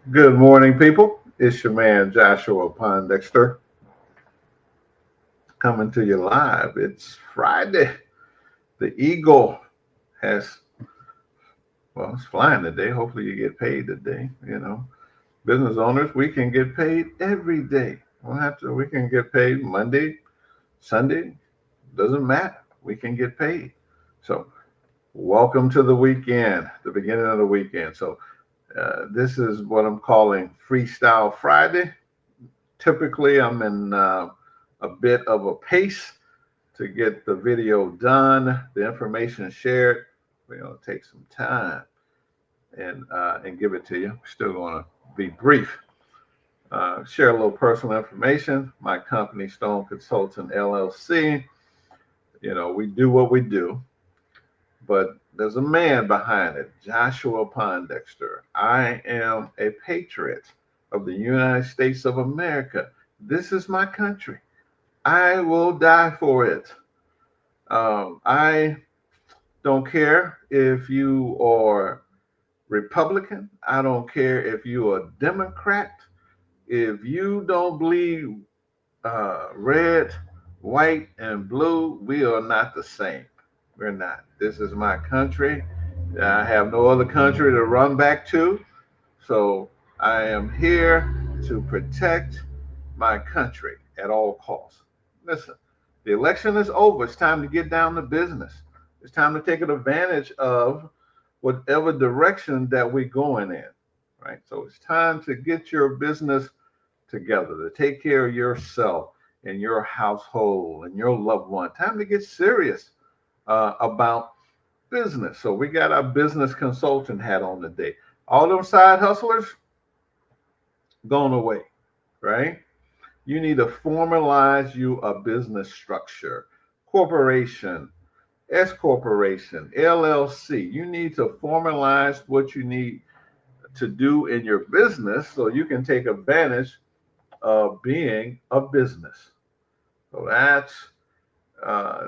Good morning, people. It's your man Joshua Pondexter coming to you live. It's Friday. The Eagle has, well, it's flying today. Hopefully, you get paid today. Business owners, we can get paid every day. We can get paid Monday, Sunday, doesn't matter. We can get paid. So, welcome to the weekend, the beginning of the weekend. So, this is what I'm calling Freestyle Friday. Typically, I'm in a bit of a pace to get the video done, the information shared. We're going to take some time and give it to you. We're still going to be brief. Share a little personal information. My company, Stone Consultant LLC. We do what we do, but there's a man behind it, Joshua Pondexter. I am a patriot of the United States of America. This is my country. I will die for it. I don't care if you are Republican. I don't care if you are Democrat. If you don't believe red, white, and blue, we are not the same. We're not. This is my country. I have no other country to run back to. So I am here to protect my country at all costs. Listen, the election is over. It's time to get down to business. It's time to take advantage of whatever direction that we're going in, right? So it's time to get your business together, to take care of yourself and your household and your loved one. Time to get serious about business. So we got our business consultant hat on today. All them side hustlers gone away, right? You need to formalize you a business structure, corporation, S corporation, LLC. You need to formalize what you need to do in your business so you can take advantage of being a business. So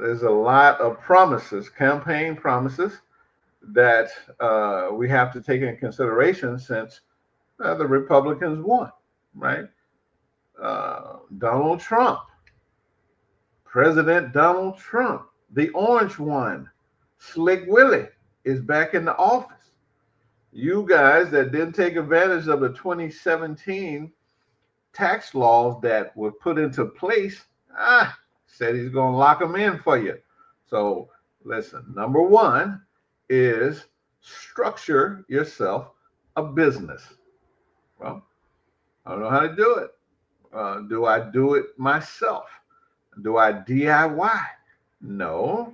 there's a lot of promises, campaign promises that we have to take in consideration since the Republicans won, right? Donald Trump, President Donald Trump, the orange one, Slick Willie, is back in the office. You guys that didn't take advantage of the 2017 tax laws that were put into place, said he's going to lock them in for you. So listen, number one is structure yourself a business. Well, I don't know how to do it. Do I do it myself? Do I DIY? No.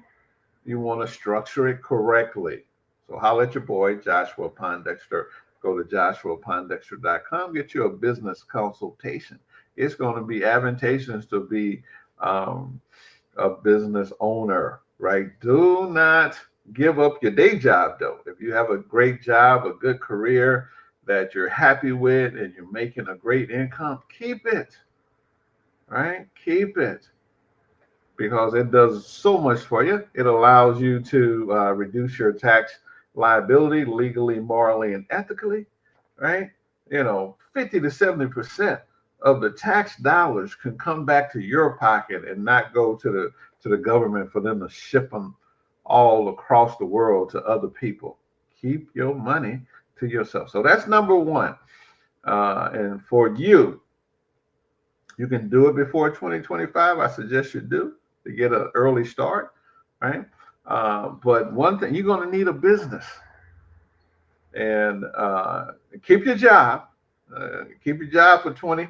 You want to structure it correctly. So holler at your boy, Joshua Pondexter. Go to joshuapondexter.com, get you a business consultation. It's going to be advantageous to be a business owner, right? Do not give up your day job, though. If you have a great job, a good career that you're happy with, and you're making a great income, keep it, right? Keep it because it does so much for you. It allows you to reduce your tax liability legally, morally, and ethically, right? 50 to 70% of the tax dollars can come back to your pocket and not go to the government for them to ship them all across the world to other people. Keep your money to yourself. So that's number one. And for you, you can do it before 2025. I suggest you do to get an early start, right? But one thing, you're going to need a business and keep your job. Keep your job for 20,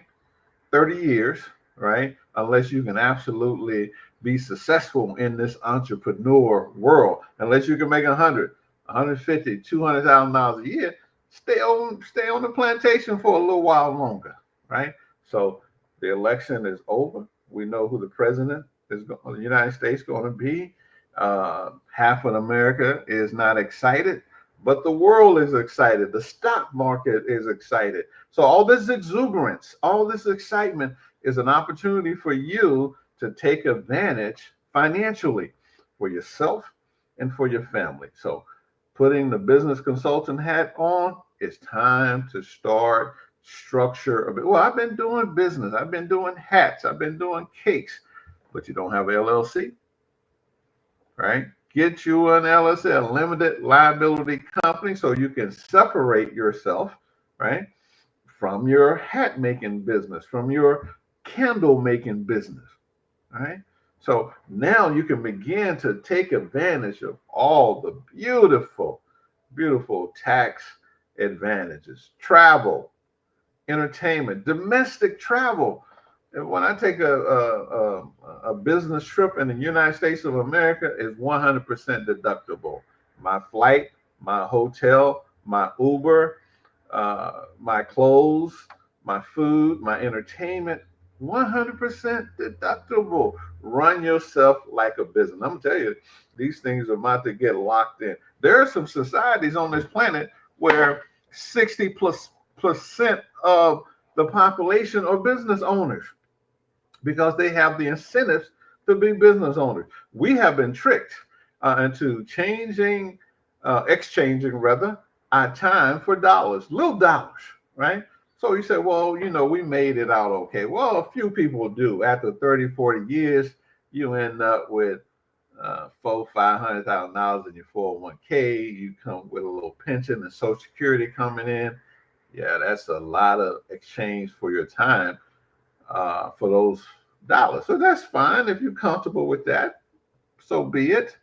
30 years, right? Unless you can absolutely be successful in this entrepreneur world. Unless you can make 100, 150, $200,000 a year, stay on the plantation for a little while longer, right? So the election is over. We know who the president of the United States going to be. Half of America is not excited, but the world is excited. The stock market is excited. So all this exuberance, all this excitement is an opportunity for you to take advantage financially for yourself and for your family. So putting the business consultant hat on, It's time to start structure a bit. Well, I've been doing business. I've been doing hats. I've been doing cakes, but you don't have an LLC, right? Get you an LLC, a limited liability company, so you can separate yourself, right, from your hat making business, from your candle making business, right? So now you can begin to take advantage of all the beautiful, beautiful tax advantages. Travel, entertainment, domestic travel. And when I take a business trip in the United States of America, is 100% deductible. My flight, my hotel, my Uber, my clothes, my food, my entertainment, 100% deductible. Run yourself like a business. I'm gonna tell you, these things are about to get locked in. There are some societies on this planet where 60 plus percent of the population are business owners because they have the incentives to be business owners. We have been tricked into exchanging rather, our time for dollars, little dollars, right? So you say, well, we made it out okay. Well, a few people do. After 30, 40 years, you end up with $400,000, $500,000 in your 401k. You come with a little pension and Social Security coming in. Yeah, that's a lot of exchange for your time for those dollars. So that's fine if you're comfortable with that. So be it.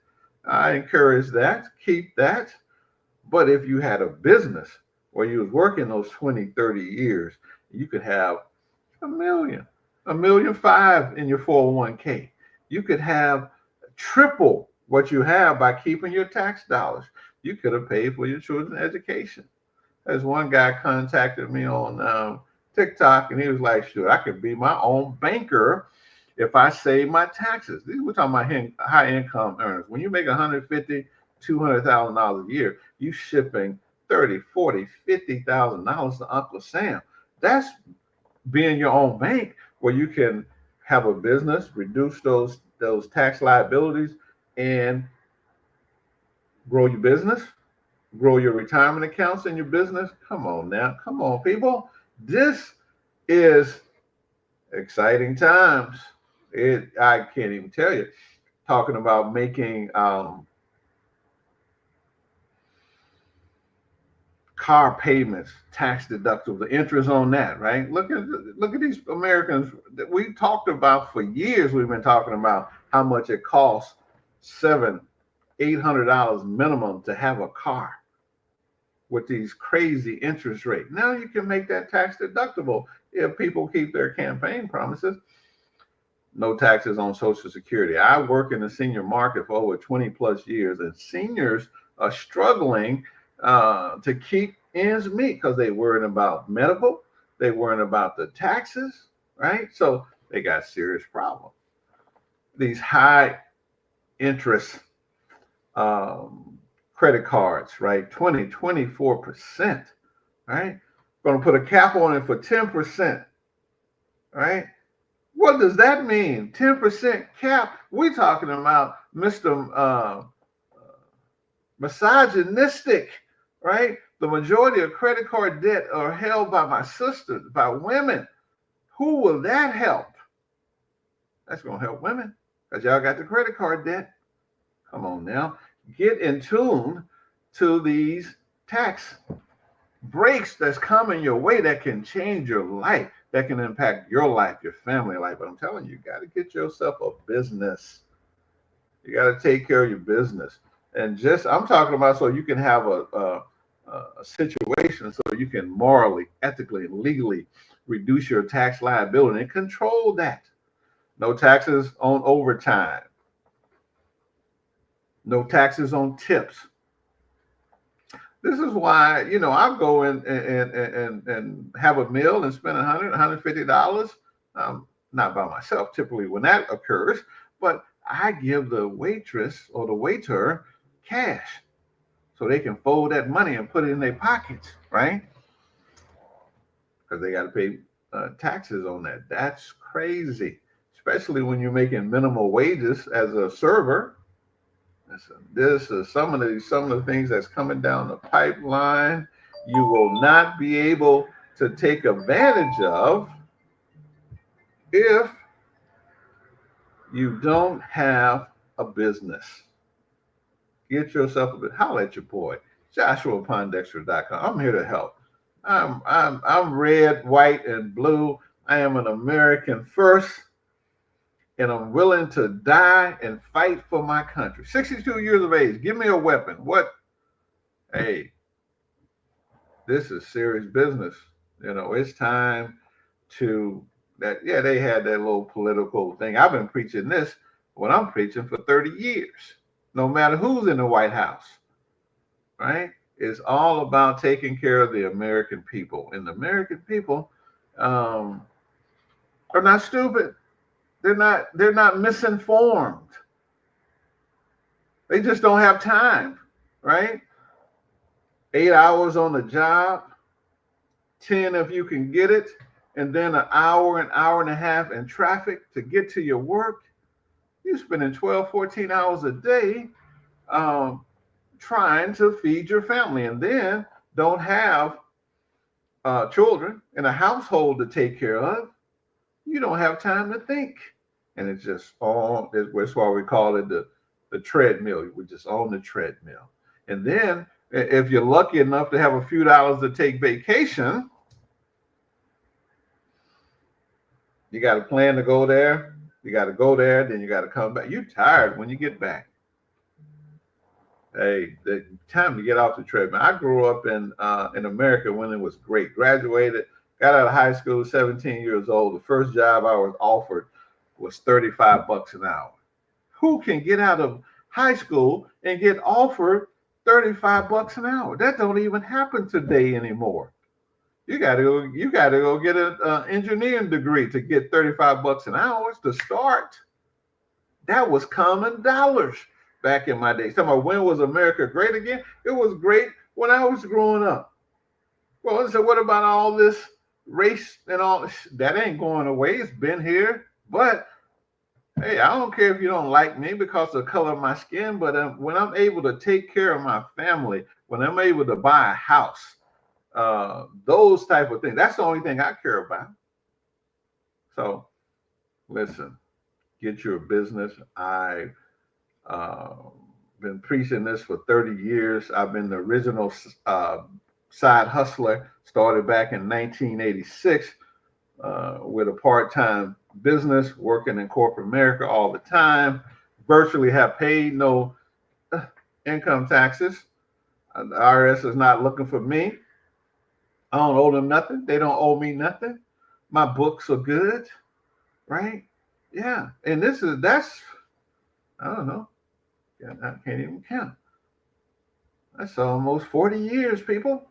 I encourage that. Keep that. But if you had a business where you was working those 20, 30 years, you could have $1.5 million in your 401k. You could have triple what you have by keeping your tax dollars. You could have paid for your children's education. There's one guy contacted me on TikTok, and he was like, "Sure, I could be my own banker if I save my taxes." We're talking about high income earners. When you make $150,000, $200,000 a year, you shipping $30,000, $40,000, $50,000 to Uncle Sam. That's being your own bank, where you can have a business, reduce those tax liabilities, and grow your business, grow your retirement accounts in your business. Come on now. Come on, people. This is exciting times. I can't even tell you. Talking about making car payments tax deductible, the interest on that, right? Look at these Americans that we talked about for years. We've been talking about how much it costs, $700-$800 minimum to have a car with these crazy interest rates. Now you can make that tax deductible if people keep their campaign promises. No taxes on Social Security. I work in the senior market for over 20 plus years, and seniors are struggling to keep ends meet because they worrying about medical, they worrying about the taxes, right? So they got serious problems. These high interest credit cards, right? 24%, right? Going to put a cap on it for 10%, right? What does that mean? 10% cap? We're talking about Mr. Misogynistic, right? The majority of credit card debt are held by my sisters, by women. Who will that help? That's going to help women because y'all got the credit card debt. Come on now. Get in tune to these tax breaks that's coming your way that can change your life, that can impact your life, your family life. But I'm telling you, you got to get yourself a business. You got to take care of your business. And I'm talking about so you can have a situation so you can morally, ethically, and legally reduce your tax liability and control that. No taxes on overtime. No taxes on tips. This is why, I go in and have a meal and spend $100, $150. Not by myself, typically when that occurs, but I give the waitress or the waiter cash so they can fold that money and put it in their pockets, right? Because they got to pay taxes on that. That's crazy, especially when you're making minimal wages as a server. This is some of the things that's coming down the pipeline. you will not be able to take advantage of if you don't have a business. Get yourself a bit. Holler at your boy, JoshuaPondexter.com. I'm here to help. I'm red, white, and blue. I am an American first, and I'm willing to die and fight for my country. 62 years of age. Give me a weapon. What? Hey, this is serious business. It's time to that. Yeah, they had that little political thing. I've been preaching this when I'm preaching for 30 years. No matter who's in the White House, right? It's all about taking care of the American people. And the American people are not stupid. They're not misinformed. They just don't have time, right? 8 hours on the job, 10 if you can get it, and then an hour and a half in traffic to get to your work. You're spending 12, 14 hours a day trying to feed your family, and then don't have children in a household to take care of. You don't have time to think. And it's just on. That's why we call it the treadmill. We're just on the treadmill. And then if you're lucky enough to have a few dollars to take vacation, you got to plan to go there. You got to go there, then you got to come back. You're tired when you get back. Hey, the time to get off the treadmill. I grew up in America when it was great. Graduated, got out of high school, 17 years old. The first job I was offered was $35 an hour. Who can get out of high school and get offered $35 an hour? That don't even happen today anymore. You got to go get an engineering degree to get $35 an hour to start. That was common dollars back in my day. Talking about when was America great again? It was great when I was growing up. Well, so what about all this race and all? That ain't going away. It's been here. But hey, I don't care if you don't like me because of the color of my skin. But when I'm able to take care of my family, when I'm able to buy a house, those type of things, that's the only thing I care about. So listen, get your business. I've been preaching this for 30 years. I've been the original side hustler, started back in 1986 with a part-time business, working in corporate America all the time, virtually have paid no income taxes. The IRS is not looking for me. I don't owe them nothing. They don't owe me nothing. My books are good, right? Yeah. And that's, I don't know. I can't even count. That's almost 40 years, people.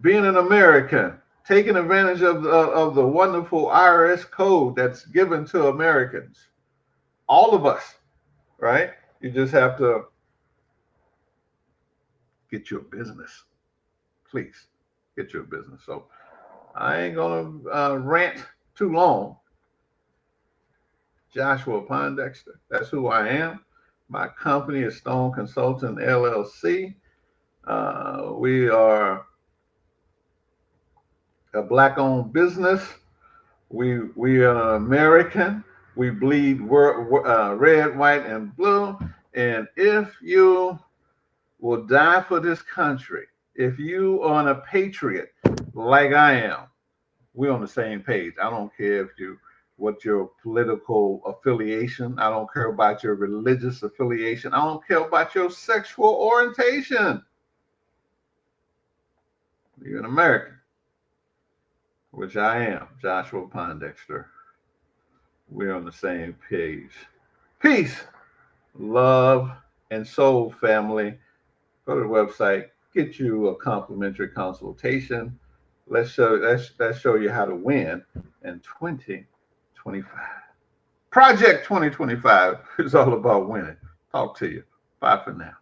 Being an American, taking advantage of the wonderful IRS code that's given to Americans. All of us, right? You just have to get your business. Please get your business. So I ain't going to rant too long. Joshua Pondexter. That's who I am. My company is Stone Consulting LLC. We are a Black-owned business. We are an American. We bleed red, white, and blue. And if you will die for this country, if you are a patriot like I am, we're on the same page. I don't care what your political affiliation. I don't care about your religious affiliation. I don't care about your sexual orientation. You're an American, which I am, Joshua Pondexter. We're on the same page. Peace, love, and soul, family. Go to the website, get you a complimentary consultation. Let's show you how to win in 2025. Project 2025 is all about winning. Talk to you. Bye for now.